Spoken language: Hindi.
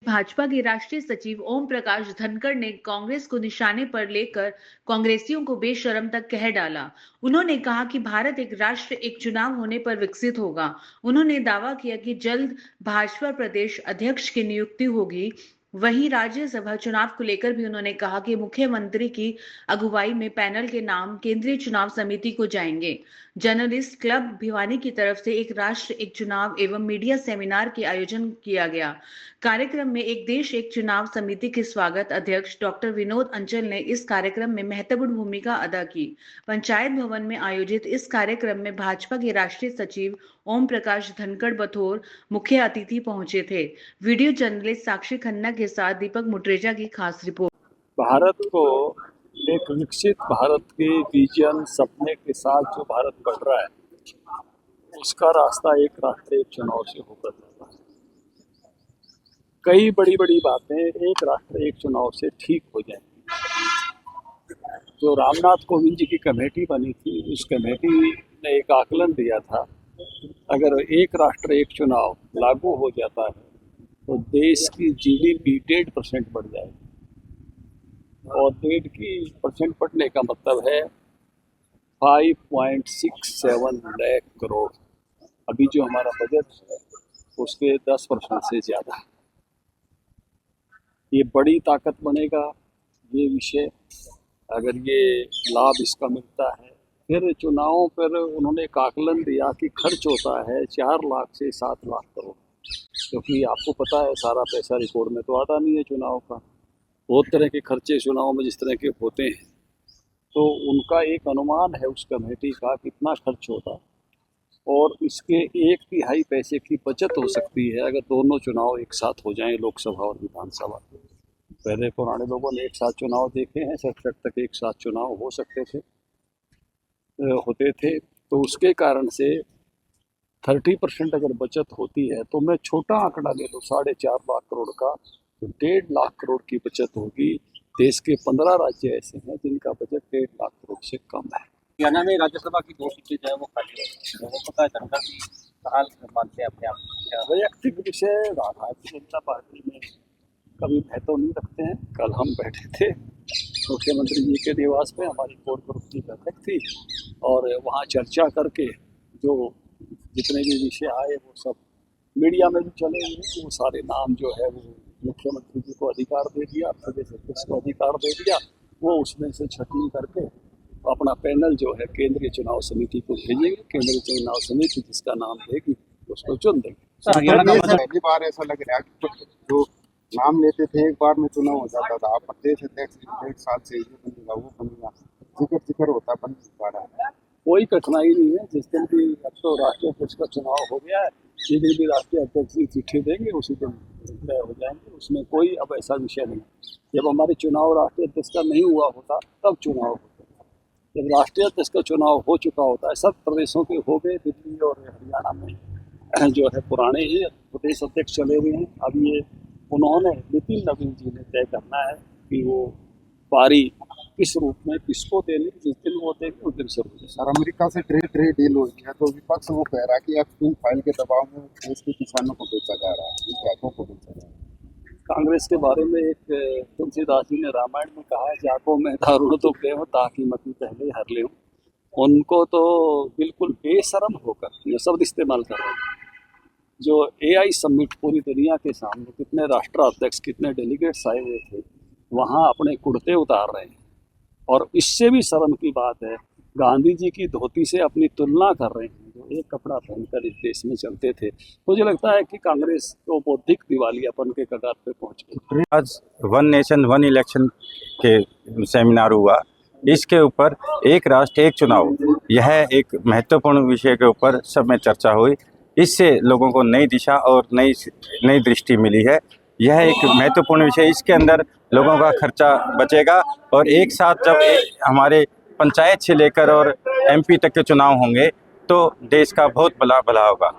भाजपा के राष्ट्रीय सचिव ओम प्रकाश धनखड़ ने कांग्रेस को निशाने पर लेकर कांग्रेसियों को बेशर्म तक कह डाला। उन्होंने कहा कि भारत एक राष्ट्र एक चुनाव होने पर विकसित होगा। उन्होंने दावा किया कि जल्द भाजपा प्रदेश अध्यक्ष की नियुक्ति होगी। वहीं राज्यसभा चुनाव को लेकर भी उन्होंने कहा कि मुख्यमंत्री की अगुवाई में पैनल के नाम केंद्रीय चुनाव समिति को जाएंगे। जर्नलिस्ट क्लब भिवानी की तरफ से एक राष्ट्र एक चुनाव एवं मीडिया सेमिनार के आयोजन किया गया। कार्यक्रम में एक देश एक चुनाव समिति के स्वागत अध्यक्ष डॉक्टर विनोद अंचल ने इस कार्यक्रम में महत्वपूर्ण भूमिका अदा की। पंचायत भवन में आयोजित इस कार्यक्रम में भाजपा के राष्ट्रीय सचिव ओम प्रकाश धनखड़ बतौर मुख्य अतिथि पहुंचे थे। वीडियो जर्नलिस्ट साक्षी खन्ना के साथ दीपक मुटरेजा की खास रिपोर्ट। भारत को एक विकसित भारत के विजन सपने के साथ जो भारत बढ़ रहा है, उसका रास्ता एक राष्ट्र एक चुनाव से होकर जाता है। कई बड़ी बड़ी बातें एक राष्ट्र एक चुनाव से ठीक हो जाएंगी। जो रामनाथ कोविंद जी की कमेटी बनी थी, उस कमेटी ने एक आकलन दिया था, अगर एक राष्ट्र एक चुनाव लागू हो जाता है तो देश की GDP 1.5% बढ़ जाएगी। और 1.5% बढ़ने का मतलब है 5.67 लाख करोड़। अभी जो हमारा बजट है उसके 10% से ज़्यादा। ये बड़ी ताकत बनेगा ये विषय, अगर ये लाभ इसका मिलता है। फिर चुनावों पर उन्होंने एक आकलन दिया कि खर्च होता है 4 लाख से 7 लाख करोड़, क्योंकि आपको पता है सारा पैसा रिकॉर्ड में तो आता नहीं है चुनाव का। बहुत तरह के खर्चे चुनाव में जिस तरह के होते हैं, तो उनका एक अनुमान है उस कमेटी का कितना खर्च होता है, और इसके 1/3 पैसे की बचत हो सकती है अगर दोनों चुनाव एक साथ हो जाएं, लोकसभा और विधानसभा। पहले पुराने लोगों ने एक साथ चुनाव देखे हैं, 67 तक एक साथ चुनाव हो सकते थे, होते थे। तो उसके कारण से 30% अगर बचत होती है, तो मैं छोटा आंकड़ा ले लूँ 4.5 लाख करोड़ का, तो 1.5 लाख करोड़ की बचत होगी। देश के 15 राज्य ऐसे हैं जिनका बजट 1.5 लाख करोड़ से कम है। हरियाणा में राज्यसभा की 2 सीटें जो है वो खाली है, वो पता है जनता की हाल मानते हैं अपने आप। वैयक्तिक विषय भारतीय जनता पार्टी में कभी महत्व नहीं रखते हैं। कल हम बैठे थे मुख्यमंत्री जी के निवास पे, हमारी कोर ग्रुप की बैठक थी, और वहाँ चर्चा करके जो जितने भी विषय आए वो सब मीडिया में भी चले हुए, वो सारे नाम जो है वो मुख्यमंत्री जी को अधिकार दे दिया, प्रदेश अध्यक्ष को अधिकार दे दिया। वो उसमें से छटनी करके अपना पैनल जो है केंद्रीय चुनाव समिति को भेजेंगे। केंद्रीय चुनाव समिति जिसका नाम देगी उसको चुन देंगे। पहली बार ऐसा लग रहा है कि जो नाम लेते थे एक बार में चुनाव हो जाता था, आप प्रदेश अध्यक्ष 1.5 साल से ये बनेगा वो बनेगा, जिक्र होता बन नहीं पा रहा है। कोई कठिनाई नहीं है। जिस दिन भी अब तो राष्ट्रीय अध्यक्ष का चुनाव हो गया है, जिस दिन भी राष्ट्रीय अध्यक्ष की चिट्ठी देंगे उसी दिन तय हो जाएंगे, उसमें कोई अब ऐसा विषय नहीं। जब हमारे चुनाव राष्ट्रीय अध्यक्ष का नहीं हुआ होता तब चुनाव होता है, जब राष्ट्रीय अध्यक्ष का चुनाव हो चुका होता है। सब प्रदेशों के हो गए, दिल्ली और हरियाणा में जो है पुराने ही प्रदेश अध्यक्ष चले हुए हैं। अब ये उन्होंने नितिन नवीन जी ने तय करना है कि वो पारी किस रूप में किसको देनी, जिस दिन वो देंगे उस दिन शुरू हो। सर, अमेरिका से ट्रेड डील हो गया तो विपक्ष वो कह रहा है कि अब फाइल के दबाव में देश के किसानों को बेचा जा रहा है, जातों को बेचा जा रहा है। कांग्रेस के बारे में एक तुलसीदास जी ने रामायण में कहा है, जाको में दारुण तो प्रेम ताकि मती पहले हर ले। उनको तो बिल्कुल बेशरम होकर ये शब्द इस्तेमाल कर रहे हैं। जो AI समिट पूरी दुनिया के सामने कितने राष्ट्राध्यक्ष कितने डेलीगेट्स आए हुए थे, वहाँ अपने कुर्ते उतार रहे हैं। और इससे भी शर्म की बात है, गांधी जी की धोती से अपनी तुलना कर रहे हैं, जो एक कपड़ा पहनकर इस देश में चलते थे। मुझे लगता है कि कांग्रेस तो बौद्धिक दिवालियापन के कगार पे पहुंच गई। आज 1 नेशन 1 इलेक्शन के सेमिनार हुआ, इसके ऊपर एक राष्ट्र एक चुनाव, यह एक महत्वपूर्ण विषय के ऊपर सब में चर्चा हुई। इससे लोगों को नई दिशा और नई दृष्टि मिली है। यह एक महत्वपूर्ण विषय, इसके अंदर लोगों का खर्चा बचेगा, और एक साथ जब हमारे पंचायत से लेकर और MP तक के चुनाव होंगे तो देश का बहुत भला होगा।